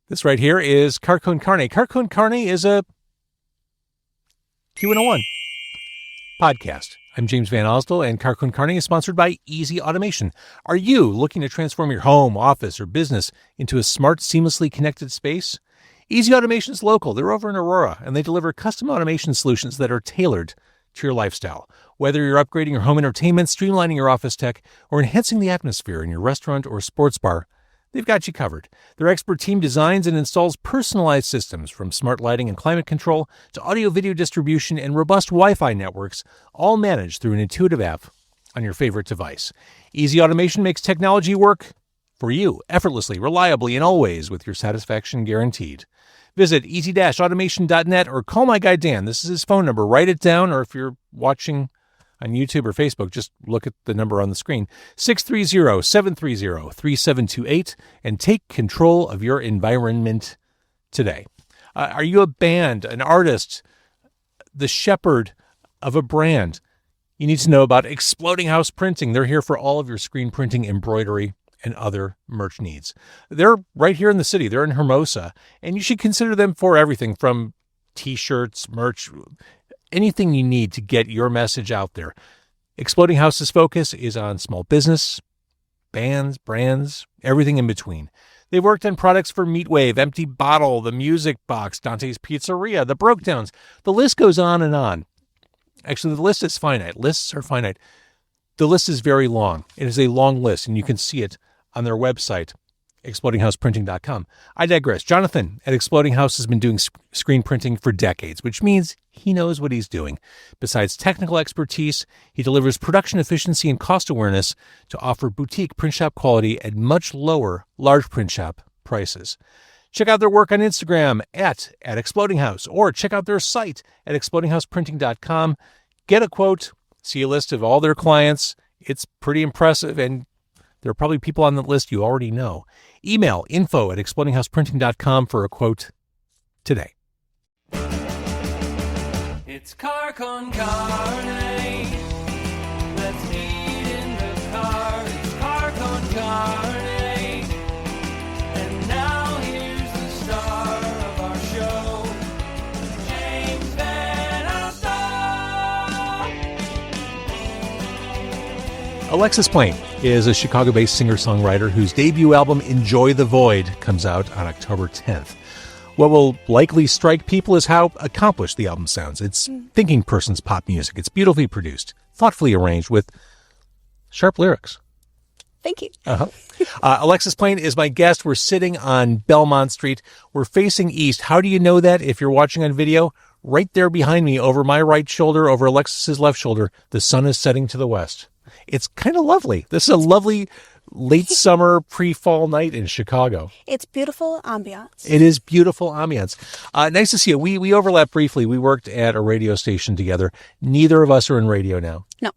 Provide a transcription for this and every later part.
This right here is Car Con Carne. Car Con Carne is a Q101 podcast. I'm James Van Osdale, and Car Con Carne is sponsored by Easy Automation. Are you looking to transform your home, office, or business into a smart, seamlessly connected space? Easy Automation is local. They're over in Aurora, and they deliver custom automation solutions that are tailored to your lifestyle. Whether you're upgrading your home entertainment, streamlining your office tech, or enhancing the atmosphere in your restaurant or sports bar, they've got you covered. Their expert team designs and installs personalized systems, from smart lighting and climate control to audio-video distribution and robust Wi-Fi networks, all managed through an intuitive app on your favorite device. Easy Automation makes technology work for you effortlessly, reliably, and always with your satisfaction guaranteed. Visit easy-automation.net or call my guy Dan. This is his phone number. Write it down, or if you're watching on YouTube or Facebook, just look at the number on the screen, 630-730-3728, and take control of your environment today. Are you a band, an artist, the shepherd of a brand? You need to know about Exploding House Printing. They're here for all of your screen printing, embroidery, and other merch needs. They're right here in the city. They're in Hermosa, and you should consider them for everything from t-shirts, merch, anything you need to get your message out there. Exploding House's focus is on small business, bands, brands, everything in between. They've worked on products for Meatwave, Empty Bottle, The Music Box, Dante's Pizzeria, The Brokedowns. The list goes on and on. Actually, the list is finite. Lists are finite. The list is very long. It is a long list, and you can see it on their website, explodinghouseprinting.com. I digress. Jonathan at Exploding House has been doing screen printing for decades, which means he knows what he's doing. Besides technical expertise, he delivers production efficiency and cost awareness to offer boutique print shop quality at much lower large print shop prices. Check out their work on Instagram at Exploding House, or check out their site at explodinghouseprinting.com. Get a quote, see a list of all their clients. It's pretty impressive, and there are probably people on the list you already know. Email info@explodinghouseprinting.com for a quote today. It's Car Con Carne. Let's eat in the car. It's Car Con Carne. And now here's the star of our show, James Van Alstyne. Alexis Plaen is a Chicago-based singer-songwriter whose debut album, Enjoy the Void, comes out on October 10th. What will likely strike people is how accomplished the album sounds. It's thinking person's pop music. It's beautifully produced, thoughtfully arranged, with sharp lyrics. Thank you. Alexis Plaen is my guest. We're sitting on Belmont Street. We're facing east. How do you know that? If you're watching on video, right there behind me, over my right shoulder, over Alexis's left shoulder, the sun is setting to the west. It's kind of lovely. This is a lovely late summer, pre-fall night in Chicago. It's beautiful ambiance. It is beautiful ambiance. Nice to see you. We overlapped briefly. We worked at a radio station together. Neither of us are in radio now. No.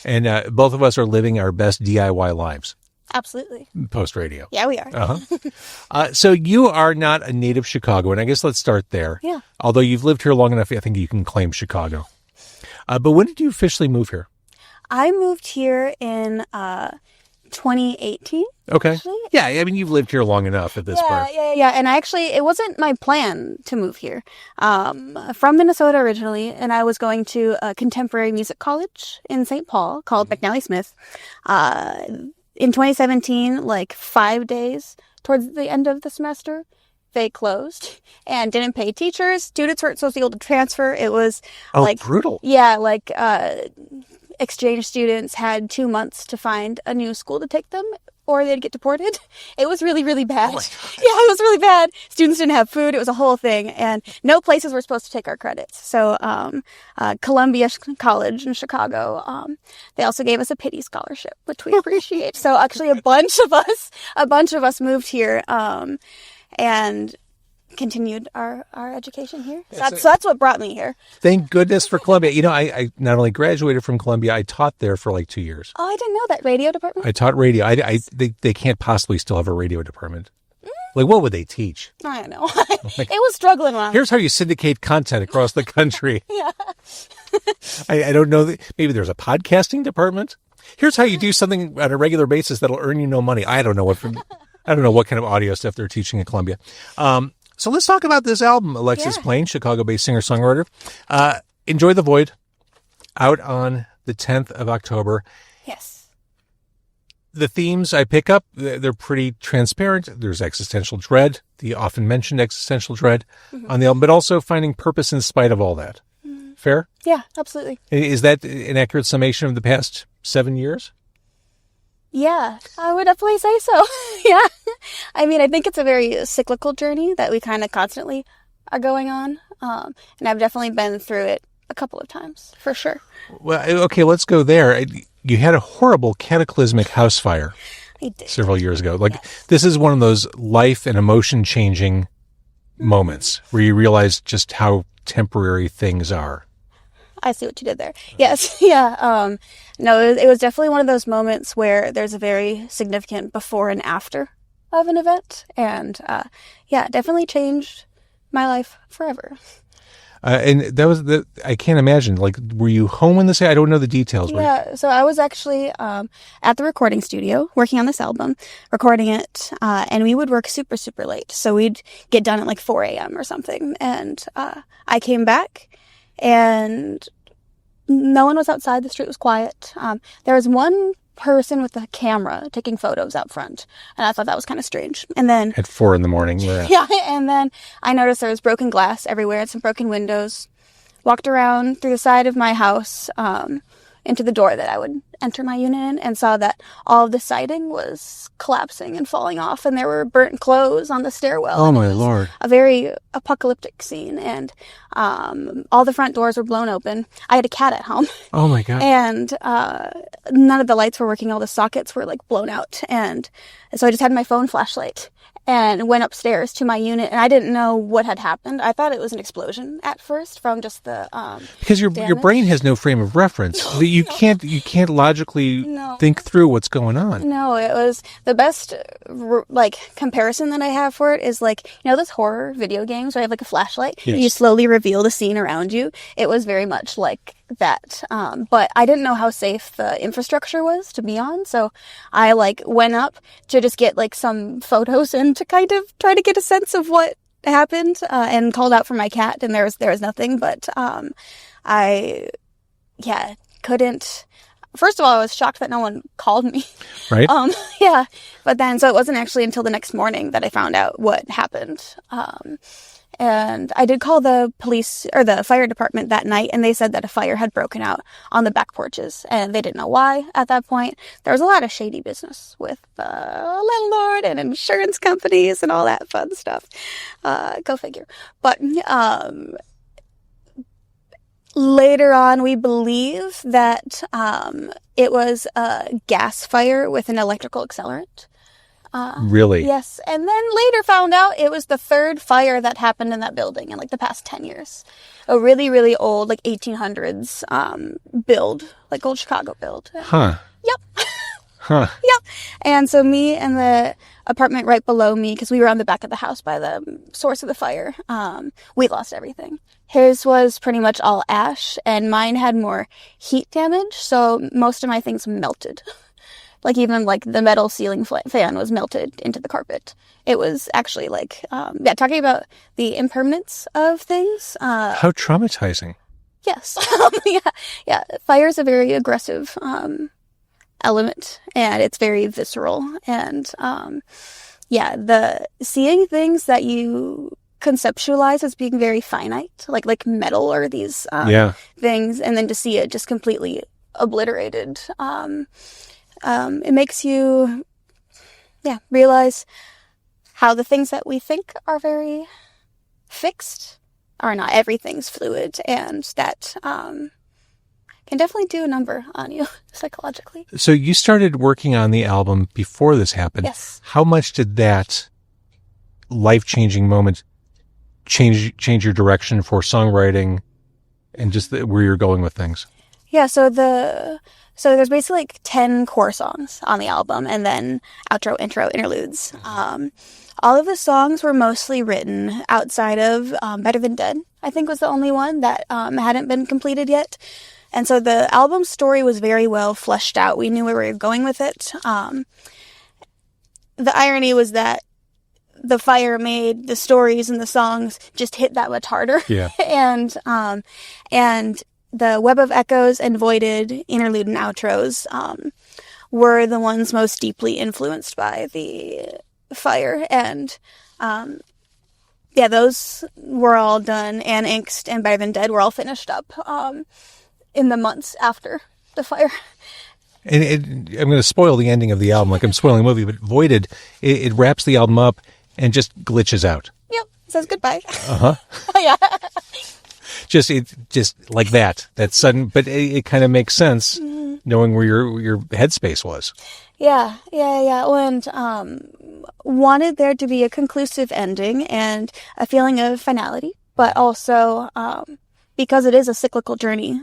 And both of us are living our best DIY lives. Absolutely. Post-radio. Yeah, we are. So you are not a native Chicagoan. I guess let's start there. Yeah. Although you've lived here long enough, I think you can claim Chicago. But when did you officially move here? I moved here in 2018. Okay. Actually. Yeah, I mean, you've lived here long enough at this point. Yeah. And it wasn't my plan to move here. From Minnesota originally, and I was going to a contemporary music college in St. Paul called McNally Smith. In 2017, like 5 days towards the end of the semester, they closed and didn't pay teachers. Students weren't supposed to be able to transfer. It was brutal. Yeah, exchange students had 2 months to find a new school to take them, or they'd get deported. It was really, really bad. Oh, it was really bad. Students didn't have food. It was a whole thing. And no places were supposed to take our credits. So Columbia College in Chicago, they also gave us a pity scholarship, which we appreciate. So actually a bunch of us moved here and continued our education here. So that's what brought me here. Thank goodness for Columbia. You know, I not only graduated from Columbia, I taught there for like 2 years. Oh, I didn't know that. Radio department? I taught radio. They can't possibly still have a radio department. Like, what would they teach? I don't know. It was struggling around. Here's how you syndicate content across the country. Yeah. I don't know. Maybe there's a podcasting department. Here's how you do something on a regular basis that'll earn you no money. I don't know what. I don't know what kind of audio stuff they're teaching at Columbia. So let's talk about this album, Alexis Plaen, Chicago-based singer-songwriter. Enjoy the Void, out on the 10th of October. Yes. The themes I pick up, they're pretty transparent. There's existential dread, the often mentioned existential dread on the album, but also finding purpose in spite of all that. Fair? Yeah, absolutely. Is that an accurate summation of the past 7 years? Yeah, I would definitely say so. Yeah. I mean, I think it's a very cyclical journey that we kind of constantly are going on. And I've definitely been through it a couple of times, for sure. Well, okay, let's go there. You had a horrible cataclysmic house fire several years ago. This is one of those life and emotion changing moments where you realize just how temporary things are. I see what you did there. Yes. Yeah. No, it was definitely one of those moments where there's a very significant before and after of an event. And yeah, it definitely changed my life forever. And that was I can't imagine. Were you home when this? I don't know the details. Yeah. So I was actually at the recording studio working on this album, recording it. And we would work super, super late. So we'd get done at 4 a.m. or something. And I came back. And no one was outside. The street was quiet. There was one person with a camera taking photos out front. And I thought that was kind of strange. And then... At 4 a.m. Yeah. And then I noticed there was broken glass everywhere and some broken windows. Walked around through the side of my house into the door that I would enter my unit in and saw that all of the siding was collapsing and falling off. And there were burnt clothes on the stairwell. Oh, my Lord. A very apocalyptic scene. And all the front doors were blown open. I had a cat at home. Oh, my God. And none of the lights were working. All the sockets were blown out. And so I just had my phone flashlight and went upstairs to my unit, and I didn't know what had happened. I thought it was an explosion at first from just the because your brain has no frame of reference. You can't logically think through what's going on. No, it was the best comparison that I have for it is those horror video games where I have a flashlight. Yes. You slowly reveal the scene around you. It was very much like that. But I didn't know how safe the infrastructure was to be on, so I went up to just get some photos and to kind of try to get a sense of what happened, and called out for my cat, and there was nothing. But I couldn't. First of all, I was shocked that no one called me. Right. Yeah. But then, so it wasn't actually until the next morning that I found out what happened. And I did call the police or the fire department that night, and they said that a fire had broken out on the back porches, and they didn't know why at that point. There was a lot of shady business with the landlord and insurance companies and all that fun stuff. Go figure. But later on, we believe that it was a gas fire with an electrical accelerant. Really? Yes. And then later found out it was the third fire that happened in that building in the past 10 years. A really, really old, 1800s build, old Chicago build. Huh. Yep. Huh. Yep. And so me and the apartment right below me, because we were on the back of the house by the source of the fire, we lost everything. His was pretty much all ash, and mine had more heat damage, so most of my things melted. Even the metal ceiling fan was melted into the carpet. It was actually talking about the impermanence of things. How traumatizing. Yes. Yeah. Fire is a very aggressive element, and it's very visceral. And the seeing things that you conceptualize as being very finite, like metal or these things, and then to see it just completely obliterated. It makes you, realize how the things that we think are very fixed are not. Everything's fluid, and that can definitely do a number on you psychologically. So you started working on the album before this happened. Yes. How much did that life-changing moment change your direction for songwriting and just where you're going with things? Yeah, so there's basically 10 core songs on the album, and then outro, intro, interludes. All of the songs were mostly written outside of Better Than Dead, I think was the only one that hadn't been completed yet. And so the album story was very well fleshed out. We knew where we were going with it. the irony was that the fire made the stories and the songs just hit that much harder. Yeah. and the Web of Echoes and Voided interlude and outros were the ones most deeply influenced by the fire. And those were all done and inked, and Better Than Dead were all finished up in the months after the fire. And I'm going to spoil the ending of the album, like I'm spoiling a movie, but Voided, it wraps the album up and just glitches out. Yep, says goodbye. Uh-huh. Yeah. Just like that sudden, but it kind of makes sense knowing where your headspace was. Yeah. And wanted there to be a conclusive ending and a feeling of finality, but also because it is a cyclical journey,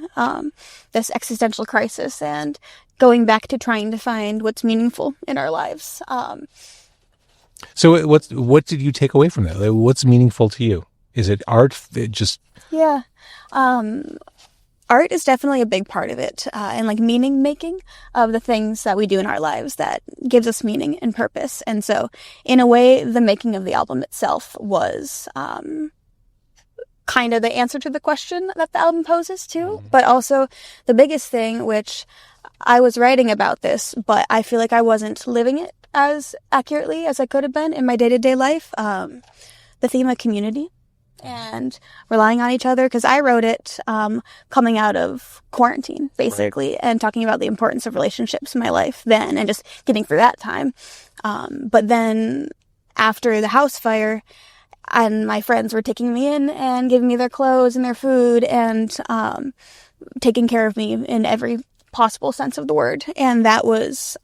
this existential crisis and going back to trying to find what's meaningful in our lives. So what did you take away from that? Like, what's meaningful to you? Is it art? Yeah. Art is definitely a big part of it, and like meaning making of the things that we do in our lives that gives us meaning and purpose. And so in a way, the making of the album itself was kind of the answer to the question that the album poses too, but also the biggest thing, which I was writing about this, but I feel like I wasn't living it as accurately as I could have been in my day-to-day life. The theme of community and relying on each other, because I wrote it coming out of quarantine, basically, right, and talking about the importance of relationships in my life then and just getting through that time. But then after the house fire, and my friends were taking me in and giving me their clothes and their food and taking care of me in every possible sense of the word. And that was,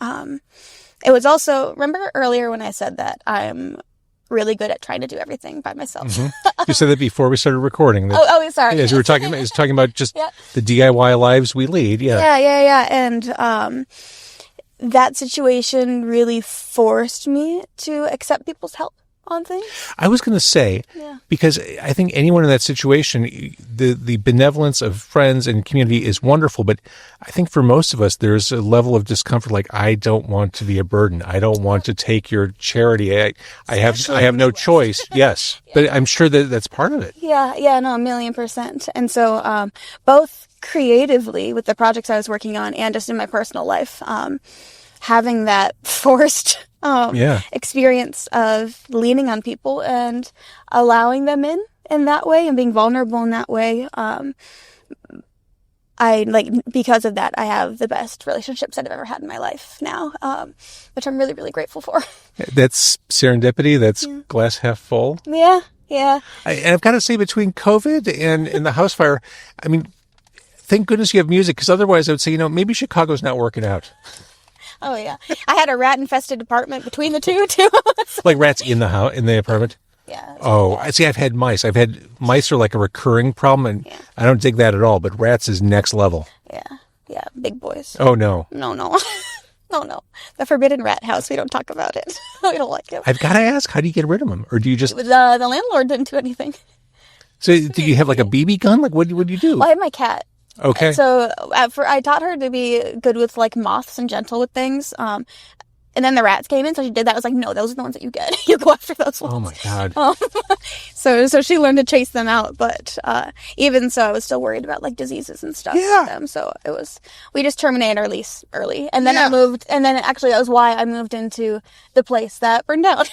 it was also, remember earlier when I said that I'm really good at trying to do everything by myself. Mm-hmm. You said that before we started recording. Oh, sorry. As we were talking about just the DIY lives we lead. Yeah. And that situation really forced me to accept people's help on things. I was going to say, because I think anyone in that situation, the benevolence of friends and community is wonderful, but I think for most of us, there's a level of discomfort. Like, I don't want to be a burden. I don't want to take your charity. I have no choice. Yes. But I'm sure that that's part of it. No, 1,000,000%. And so, both creatively with the projects I was working on and just in my personal life, having that forced experience of leaning on people and allowing them in that way and being vulnerable in that way. Because of that, I have the best relationships I've ever had in my life now, which I'm really, really grateful for. That's serendipity. That's glass half full. Yeah. And I've got to say, between COVID and the house fire, I mean, thank goodness you have music, because otherwise I would say, maybe Chicago's not working out. Oh yeah, I had a rat-infested apartment between the two too. Like rats in the house, in the apartment. Yeah. Oh, I see. I've had mice. Mice are like a recurring problem, and I don't dig that at all. But rats is next level. Yeah, big boys. Oh no. No. The forbidden rat house. We don't talk about it. We don't like it. I've got to ask, how do you get rid of them, or do you just? The landlord didn't do anything. So, do you have like a BB gun? Like, what do you do? Well, I have my cat. Okay. So I taught her to be good with like moths and gentle with things. And then the rats came in, so she did that. I was like, no, those are the ones that you get. You go after those ones. Oh my God. So she learned to chase them out. But even so, I was still worried about like diseases and stuff with them. So we just terminated our lease early. And then I moved, and then actually that was why I moved into the place that burned down.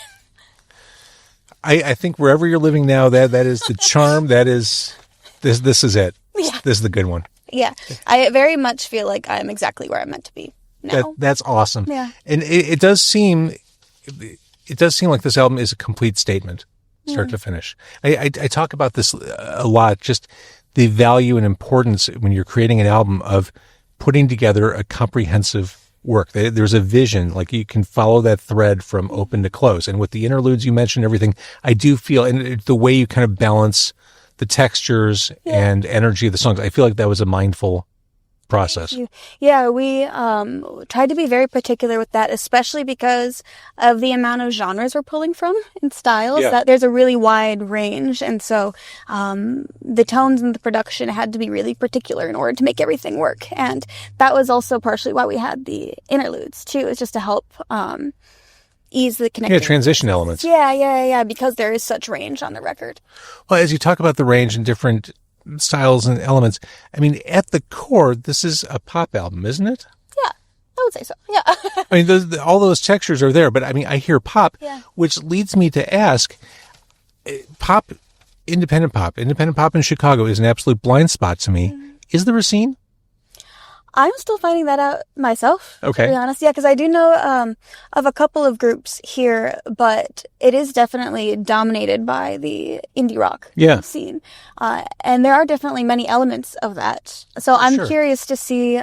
I think wherever you're living now, that is the charm. That is, this is it. Yeah. This is the good one. Yeah. I very much feel like I'm exactly where I'm meant to be now. That's awesome. Yeah. And it does seem like this album is a complete statement, start to finish. I talk about this a lot, just the value and importance when you're creating an album of putting together a comprehensive work. There's a vision, like you can follow that thread from open to close. And with the interludes you mentioned, everything, I do feel, and the way you kind of balance the textures and energy of the songs, I feel like that was a mindful process. Yeah, we tried to be very particular with that, especially because of the amount of genres we're pulling from and styles. That there's a really wide range, and so the tones and the production had to be really particular in order to make everything work. And that was also partially why we had the interludes too. It's just to help ease the connection. Yeah, transition elements. Yeah, because there is such range on the record. Well, as you talk about the range and different styles and elements, I mean, at the core, this is a pop album, isn't it? Yeah, I would say so. Yeah. I mean, all those textures are there, but I mean, I hear pop, which leads me to ask, independent pop in Chicago is an absolute blind spot to me. Is there a scene? I'm still finding that out myself, Okay. to be honest. Yeah, because I do know of a couple of groups here, but it is definitely dominated by the indie rock scene. And there are definitely many elements of that. So I'm curious to see,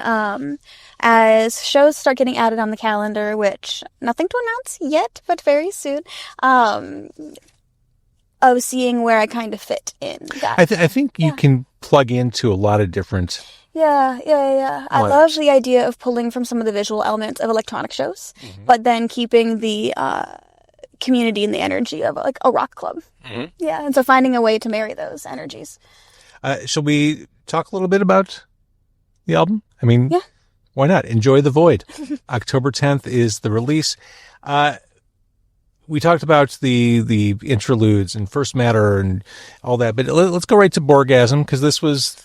as shows start getting added on the calendar, which nothing to announce yet, but very soon, of seeing where I kind of fit in that. I think you can plug into a lot of different... Yeah. I love the idea of pulling from some of the visual elements of electronic shows, but then keeping the community and the energy of like a rock club. Yeah, and so finding a way to marry those energies. Shall we talk a little bit about the album? I mean, why not? Enjoy the Void. October 10th is the release. We talked about the interludes and First Matter and all that, but let's go right to Borgasm, because this was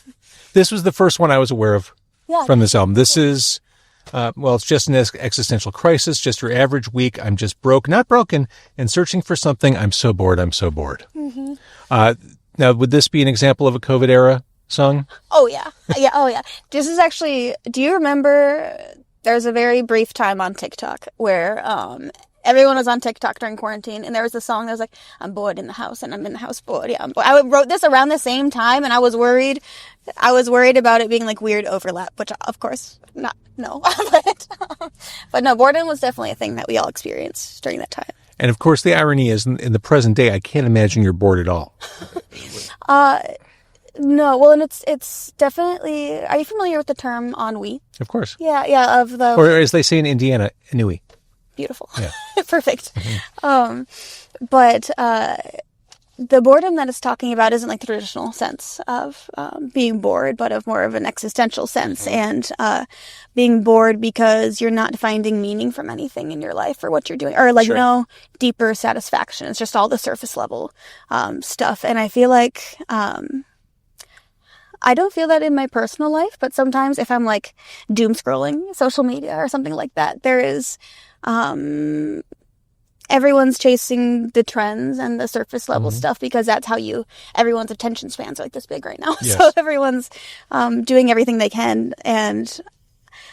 the first one I was aware of from this album. This is, it's just an existential crisis, just your average week. I'm just broke, not broken, and searching for something. I'm so bored. Now, would this be an example of a COVID era song? Oh, yeah. This is actually, do you remember there's a very brief time on TikTok where everyone was on TikTok during quarantine, and there was a song that was like, I'm bored in the house, and I'm in the house bored. Yeah, I'm bored. I wrote this around the same time, and I was worried about it being like weird overlap, which of course, no. But no, boredom was definitely a thing that we all experienced during that time. And of course, the irony is in the present day, I can't imagine you're bored at all. No, well, and it's definitely, are you familiar with the term ennui? Of course. Yeah, of the... Or as they say in Indiana, ennui. Beautiful. Yeah. Perfect. But the boredom that it's talking about isn't like the traditional sense of being bored, but of more of an existential sense, and being bored because you're not finding meaning from anything in your life or what you're doing, or like no deeper satisfaction. It's just all the surface level stuff. And I feel like I don't feel that in my personal life, but sometimes if I'm like doom scrolling social media or something like that, there is... everyone's chasing the trends and the surface level stuff, because that's how everyone's attention spans are like this big right now. Yes. So everyone's doing everything they can. And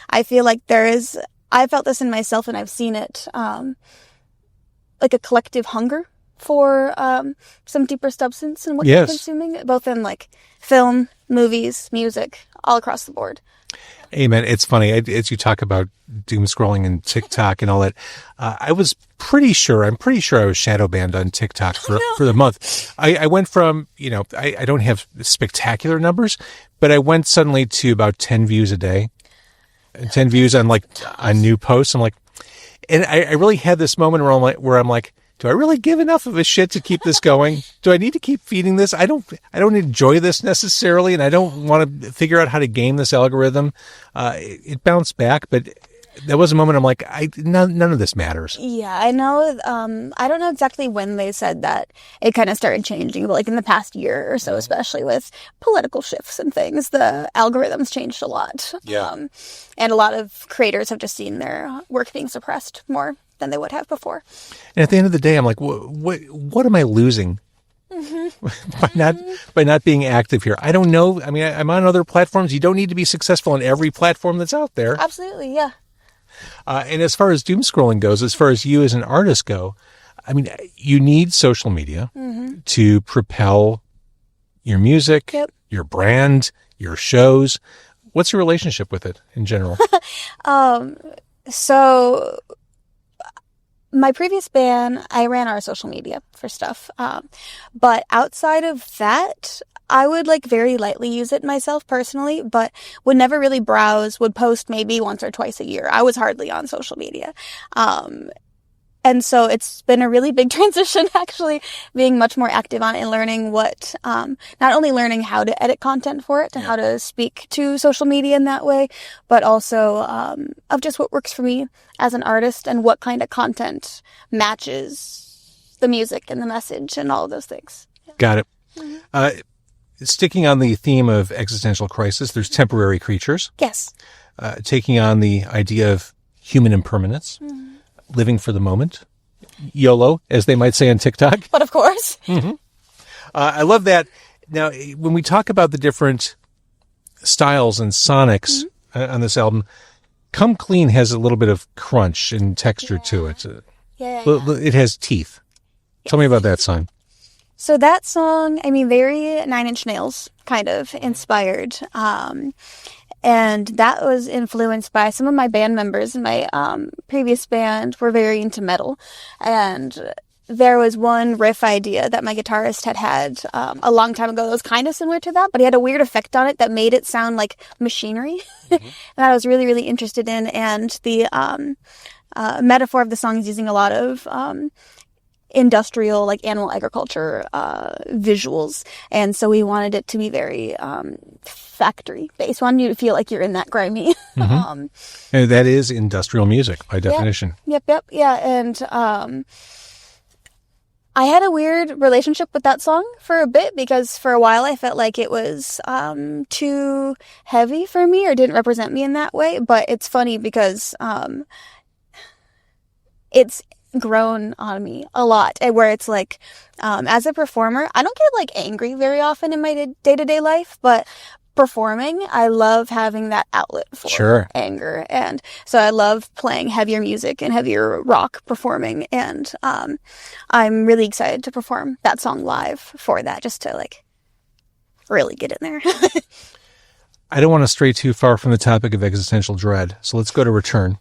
I feel like I felt this in myself, and I've seen it like a collective hunger for some deeper substance in what you're consuming, both in like film, movies, music, all across the board. Amen. It's funny, as you talk about doom scrolling and TikTok and all that, I'm pretty sure I was shadow banned on TikTok for the month. I went from, I don't have spectacular numbers, but I went suddenly to about 10 views a day, 10 views on new posts. I'm like, and I really had this moment where I'm like, do I really give enough of a shit to keep this going? Do I need to keep feeding this? I don't enjoy this necessarily, and I don't want to figure out how to game this algorithm. It bounced back, but there was a moment I'm like, none of this matters. Yeah, I know. I don't know exactly when they said that it kind of started changing, but like in the past year or so, especially with political shifts and things, the algorithms changed a lot. Yeah. And a lot of creators have just seen their work being suppressed more than they would have before. And at the end of the day, I'm like, what am I losing by not being active here? I don't know. I mean, I'm on other platforms. You don't need to be successful on every platform that's out there. Absolutely, yeah. And as far as doom scrolling goes, as far as you as an artist go, I mean, you need social media to propel your music, your brand, your shows. What's your relationship with it in general? So my previous band, I ran our social media for stuff. But outside of that, I would like very lightly use it myself personally, but would never really browse, would post maybe once or twice a year. I was hardly on social media. And so it's been a really big transition, actually, being much more active on it and learning what, not only learning how to edit content for it and how to speak to social media in that way, but also of just what works for me as an artist and what kind of content matches the music and the message and all of those things. Got it. Sticking on the theme of existential crisis, there's temporary creatures. Yes. Taking on the idea of human impermanence. Living for the moment, YOLO, as they might say on TikTok. But of course. I love that. Now, when we talk about the different styles and sonics on this album, Come Clean has a little bit of crunch and texture to it. It has teeth. Tell me about that song. So that song, I mean, very Nine Inch Nails kind of inspired. And that was influenced by some of my band members in my previous band were very into metal. And there was one riff idea that my guitarist had a long time ago that was kind of similar to that, but he had a weird effect on it that made it sound like machinery. And I was really, really interested in. And the metaphor of the song is using a lot of industrial, like animal agriculture visuals, and so we wanted it to be very factory based. Wanted you to feel like you're in that grimy. And that is industrial music by definition. Yep. Yeah, and I had a weird relationship with that song for a bit because for a while I felt like it was too heavy for me or didn't represent me in that way. But it's funny because it's grown on me a lot, where it's like as a performer I don't get like angry very often in my day-to-day life, but performing I love having that outlet for anger, and so I love playing heavier music and heavier rock performing, and I'm really excited to perform that song live for that, just to like really get in there. I don't want to stray too far from the topic of existential dread, so let's go to Return.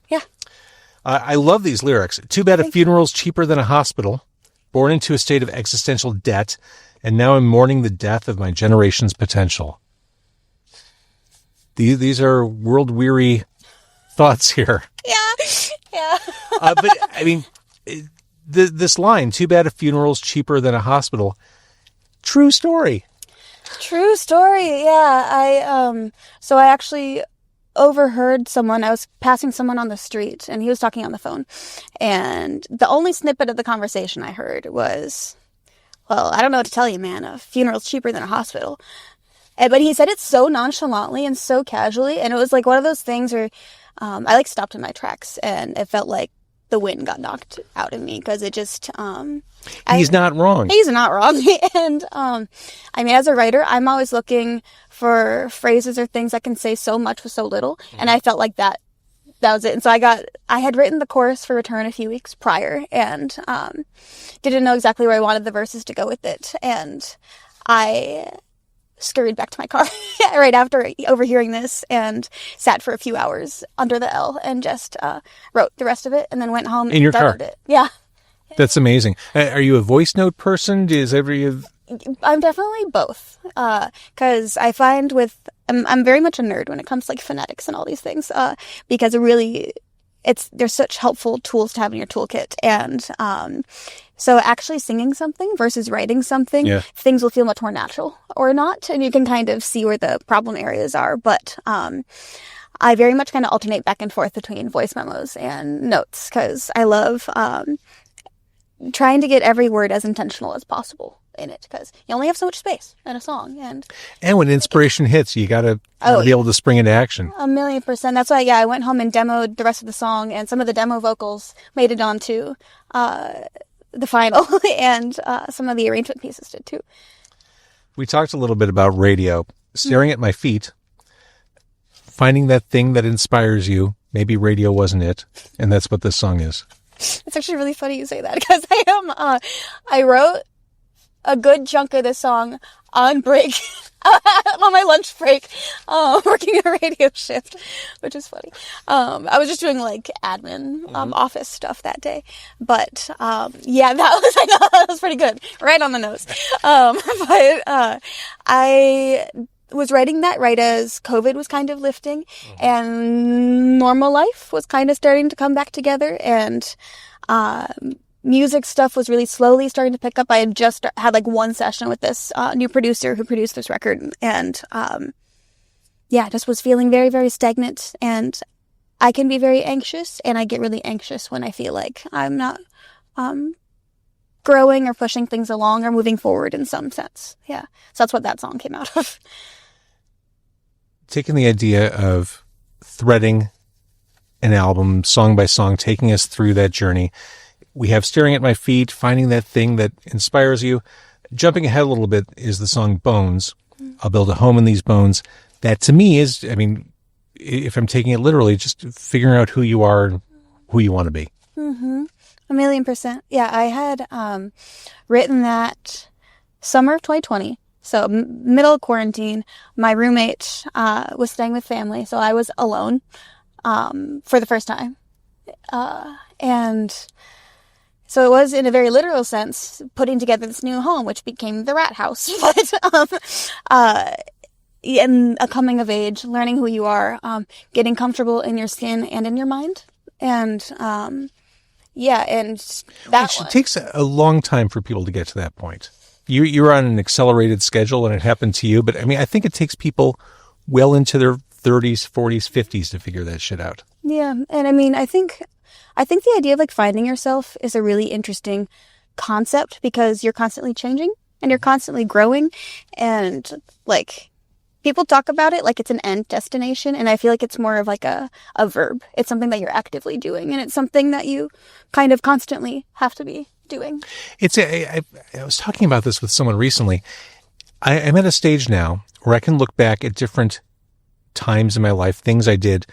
I love these lyrics. Too bad a funeral's cheaper than a hospital. Born into a state of existential debt, and now I'm mourning the death of my generation's potential. These are world-weary thoughts here. Yeah. But, I mean, this line, too bad a funeral's cheaper than a hospital. True story. True story, yeah. So I actually overheard someone. I was passing someone on the street and he was talking on the phone, and the only snippet of the conversation I heard was, well, I don't know what to tell you, man, a funeral's cheaper than a hospital. But he said it so nonchalantly and so casually, and it was like one of those things where I like stopped in my tracks and it felt like the wind got knocked out of me, because it just he's not wrong. He's not wrong. And I mean, as a writer, I'm always looking for phrases or things I can say so much with so little, and I felt like that was it. And so I had written the chorus for Return a few weeks prior, and didn't know exactly where I wanted the verses to go with it, and I scurried back to my car right after overhearing this and sat for a few hours under the L and just wrote the rest of it, and then went home in your car. It. Yeah. That's amazing. Are you a voice note person? I'm definitely both, because I find I'm very much a nerd when it comes to like phonetics and all these things, because there's such helpful tools to have in your toolkit, and so actually singing something versus writing something, things will feel much more natural or not, and you can kind of see where the problem areas are. But I very much kind of alternate back and forth between voice memos and notes, because I love trying to get every word as intentional as possible in it, because you only have so much space in a song. And when inspiration hits, you got to be able to spring into action. 1,000,000%. That's why, I went home and demoed the rest of the song, and some of the demo vocals made it onto the final, and some of the arrangement pieces did too. We talked a little bit about radio, staring at my feet, finding that thing that inspires you. Maybe radio wasn't it, and that's what this song is. It's actually really funny you say that, because I wrote a good chunk of this song on break, on my lunch break, working a radio shift, which is funny. I was just doing like admin, office stuff that day, but that was pretty good, right on the nose. But I was writing that right as COVID was kind of lifting and normal life was kind of starting to come back together, and music stuff was really slowly starting to pick up. I had just had like one session with this new producer who produced this record, and just was feeling very, very stagnant. And I can be very anxious, and I get really anxious when I feel like I'm not growing or pushing things along or moving forward in some sense. Yeah. So that's what that song came out of. Taking the idea of threading an album song by song, taking us through that journey. We have Staring at My Feet, finding that thing that inspires you. Jumping ahead a little bit is the song Bones. I'll build a home in these bones. That to me is, I mean, if I'm taking it literally, just figuring out who you are and who you want to be. Mm-hmm. 1,000,000%. Yeah, I had written that summer of 2020. So middle of quarantine, my roommate was staying with family, so I was alone for the first time. And so it was, in a very literal sense, putting together this new home, which became the rat house. But and a coming of age, learning who you are, getting comfortable in your skin and in your mind. And and that Which takes a long time for people to get to that point. You're on an accelerated schedule and it happened to you, but I mean, I think it takes people well into their 30s, 40s, 50s to figure that shit out. Yeah, and I mean, I think the idea of like finding yourself is a really interesting concept, because you're constantly changing and you're constantly growing, and like people talk about it like it's an end destination, and I feel like it's more of like a verb. It's something that you're actively doing, and it's something that you kind of constantly have to be doing. I was talking about this with someone recently. I'm at a stage now where I can look back at different times in my life, things I did.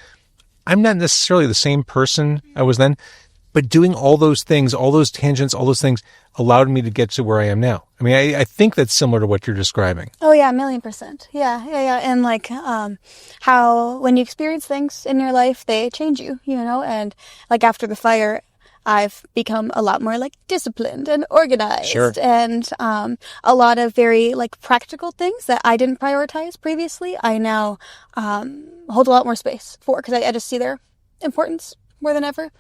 I'm not necessarily the same person I was then, but doing all those things, all those tangents, all those things allowed me to get to where I am now. I mean, I think that's similar to what you're describing. Oh yeah, 1,000,000%. Yeah. And like, how when you experience things in your life, they change you, and like after the fire, I've become a lot more like disciplined and organized. Sure. And a lot of very like practical things that I didn't prioritize previously, I now hold a lot more space for, because I just see their importance more than ever.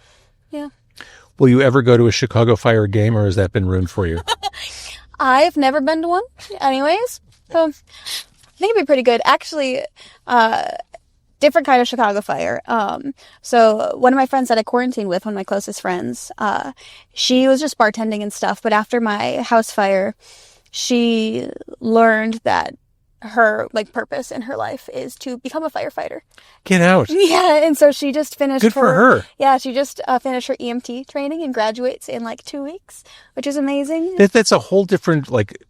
Yeah. Will you ever go to a Chicago Fire game, or has that been ruined for you? I've never been to one anyways. So I think it'd be pretty good. Actually, different kind of Chicago fire. So one of my friends that I quarantined with, one of my closest friends, she was just bartending and stuff. But after my house fire, she learned that her like purpose in her life is to become a firefighter. Get out. Yeah, and so she just finished Good for her. Yeah, she just finished her EMT training and graduates in like 2 weeks, which is amazing. That's a whole different like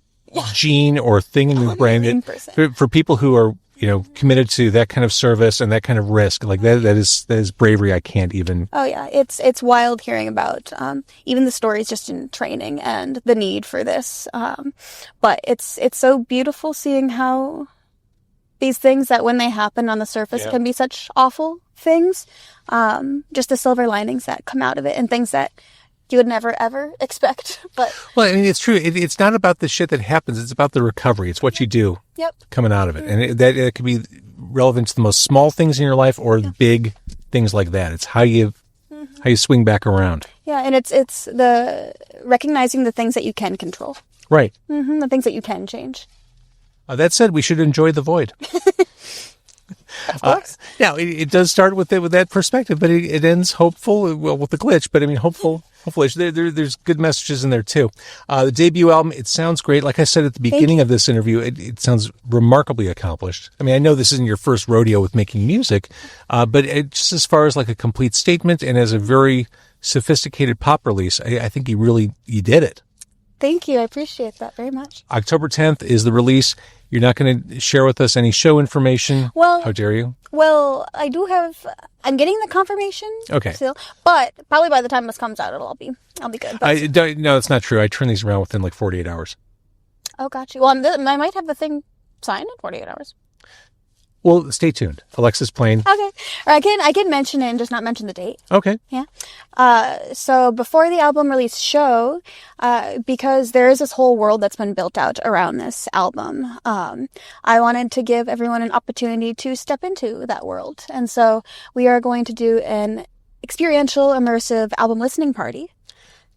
gene or thing in the brain. 1,000,000%. For people who are committed to that kind of service and that kind of risk, like that is bravery. I can't even. Oh yeah, it's wild hearing about even the stories just in training and the need for this. But it's so beautiful seeing how these things that when they happen on the surface can be such awful things. Just the silver linings that come out of it, and things that you would never ever expect. But well, I mean, it's true. It's not about the shit that happens. It's about the recovery. It's what you do. Yep. Coming out of it, and it could be relevant to the most small things in your life or big things like that. It's how you swing back around. Yeah, and it's the recognizing the things that you can control. Right. The things that you can change. That said, we should enjoy the void. Of course. Now, it does start with that perspective, but it ends hopeful. Well, with the glitch, but I mean, hopeful. Hopefully, there's good messages in there too. The debut album, it sounds great. Like I said at the beginning of this interview, it sounds remarkably accomplished. I mean, I know this isn't your first rodeo with making music, but just as far as like a complete statement and as a very sophisticated pop release, I think you did it. Thank you. I appreciate that very much. October 10th is the release. You're not going to share with us any show information. Well, how dare you? Well, I do have. I'm getting the confirmation. Okay. Still, but probably by the time this comes out, I'll be good. But, No, that's not true. I turn these around within like 48 hours. Oh, got you. Well, I might have the thing signed in 48 hours. Well, stay tuned. Alexis Plaen. Okay. Or I can mention it and just not mention the date. Okay. Yeah. So before the album release show, because there is this whole world that's been built out around this album, I wanted to give everyone an opportunity to step into that world. And so we are going to do an experiential, immersive album listening party.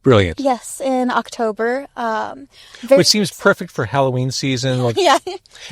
Brilliant. Yes, in October. Which seems perfect for Halloween season. Like, yeah.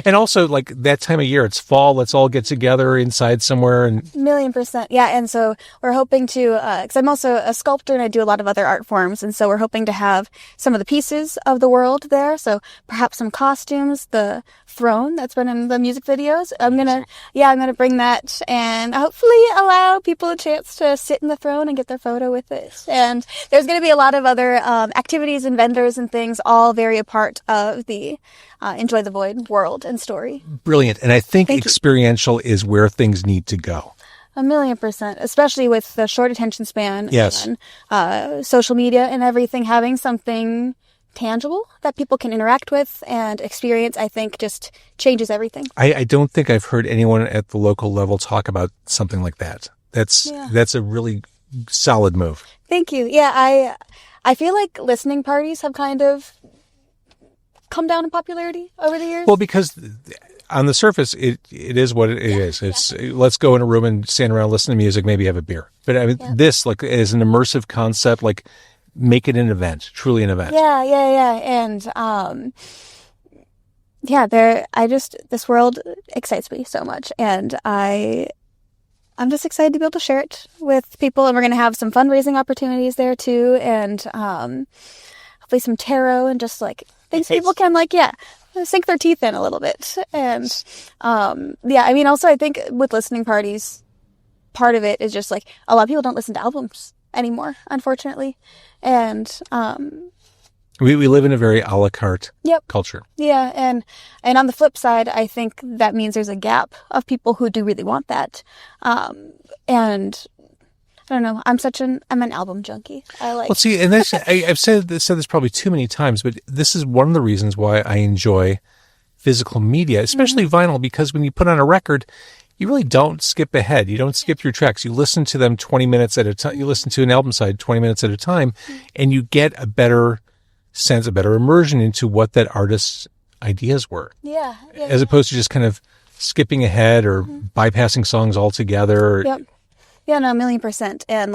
And also, like, that time of year, it's fall. Let's all get together inside somewhere. And 1,000,000%. Yeah, and so we're hoping to, because I'm also a sculptor and I do a lot of other art forms, and so we're hoping to have some of the pieces of the world there. So perhaps some costumes, the throne that's been in the music videos. I'm gonna bring that and hopefully allow people a chance to sit in the throne and get their photo with it. And there's gonna be a lot of other activities and vendors and things, all very a part of the Enjoy the Void world and story. Brilliant. And I think Thank you. experiential is where things need to go. 1,000,000%, especially with the short attention span. Yes. And social media and everything, having something tangible that people can interact with and experience, I think just changes everything. I don't think I've heard anyone at the local level talk about something like that. That's a really solid move. Thank you. Yeah, I feel like listening parties have kind of come down in popularity over the years. Well, because on the surface, it is what it is. It's let's go in a room and stand around, listen to music, maybe have a beer. But I mean, this, like, is an immersive concept, like, make it an event, truly an event. Yeah. And, this world excites me so much. And I'm just excited to be able to share it with people. And we're going to have some fundraising opportunities there too. And, hopefully some tarot and just like things people can sink their teeth in a little bit. And, also I think with listening parties, part of it is just like a lot of people don't listen to albums anymore, unfortunately. And we live in a very a la carte culture. Yeah, and on the flip side, I think that means there's a gap of people who do really want that. And I don't know, I'm an album junkie. Well, see, and that's I've said this probably too many times, but this is one of the reasons why I enjoy physical media, especially vinyl, because when you put on a record, you really don't skip ahead. You don't skip through tracks. You listen to them 20 minutes at a time. You listen to an album side 20 minutes at a time, and you get a better sense, a better immersion into what that artist's ideas were. Yeah. As opposed to just kind of skipping ahead or bypassing songs altogether. Yep. Yeah, no, 1,000,000%. And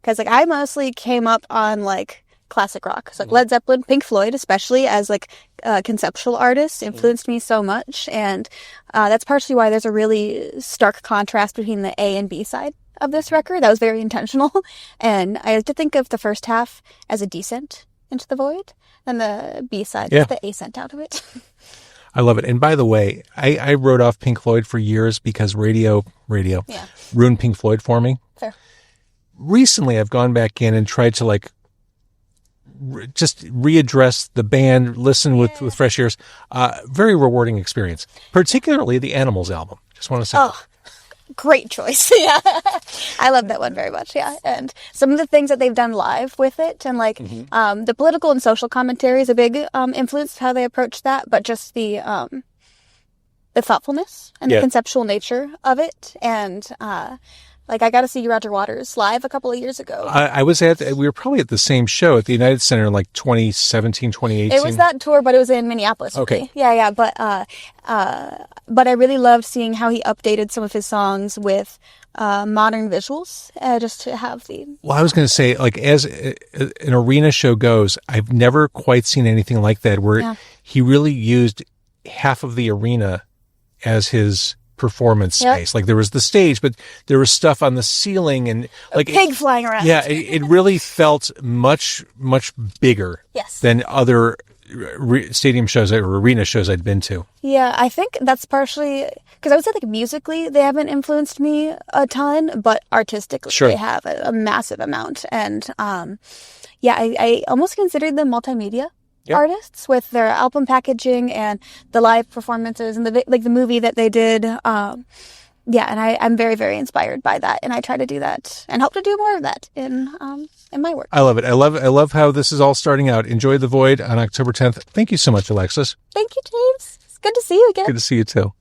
because I mostly came up on classic rock. So Led Zeppelin, Pink Floyd, especially as conceptual artists, influenced me so much. And that's partially why there's a really stark contrast between the A and B side of this record. That was very intentional. And I like to think of the first half as a descent into the void, and the B side is the ascent out of it. I love it. And by the way, I wrote off Pink Floyd for years because radio ruined Pink Floyd for me. Fair. Recently, I've gone back in and tried to just readdress the band, listen with fresh ears. Very rewarding experience, particularly the Animals album. Just want to say. Oh, great choice. Yeah. I love that one very much. Yeah. And some of the things that they've done live with it, and the political and social commentary is a big influence how they approach that, but just the thoughtfulness and the conceptual nature of it. And I got to see Roger Waters live a couple of years ago. We were probably at the same show at the United Center in 2017, 2018. It was that tour, but it was in Minneapolis. Okay. Yeah. But I really loved seeing how he updated some of his songs with modern visuals, just to have the... Well, I was going to say, as an arena show goes, I've never quite seen anything like that, where he really used half of the arena as his performance space. There was the stage, but there was stuff on the ceiling and a pig flying around. Yeah, it really felt much, much bigger than other stadium shows or arena shows I'd been to. Yeah, I think that's partially because I would say musically they haven't influenced me a ton, but artistically they have a massive amount. And I almost considered them multimedia artists with their album packaging and the live performances and the movie that they did. And I'm very, very inspired by that, and I try to do that and hope to do more of that in my work. I love it. I love how this is all starting out. Enjoy the Void on October 10th. Thank you so much, Alexis. Thank you, James. It's good to see you again. Good to see you too.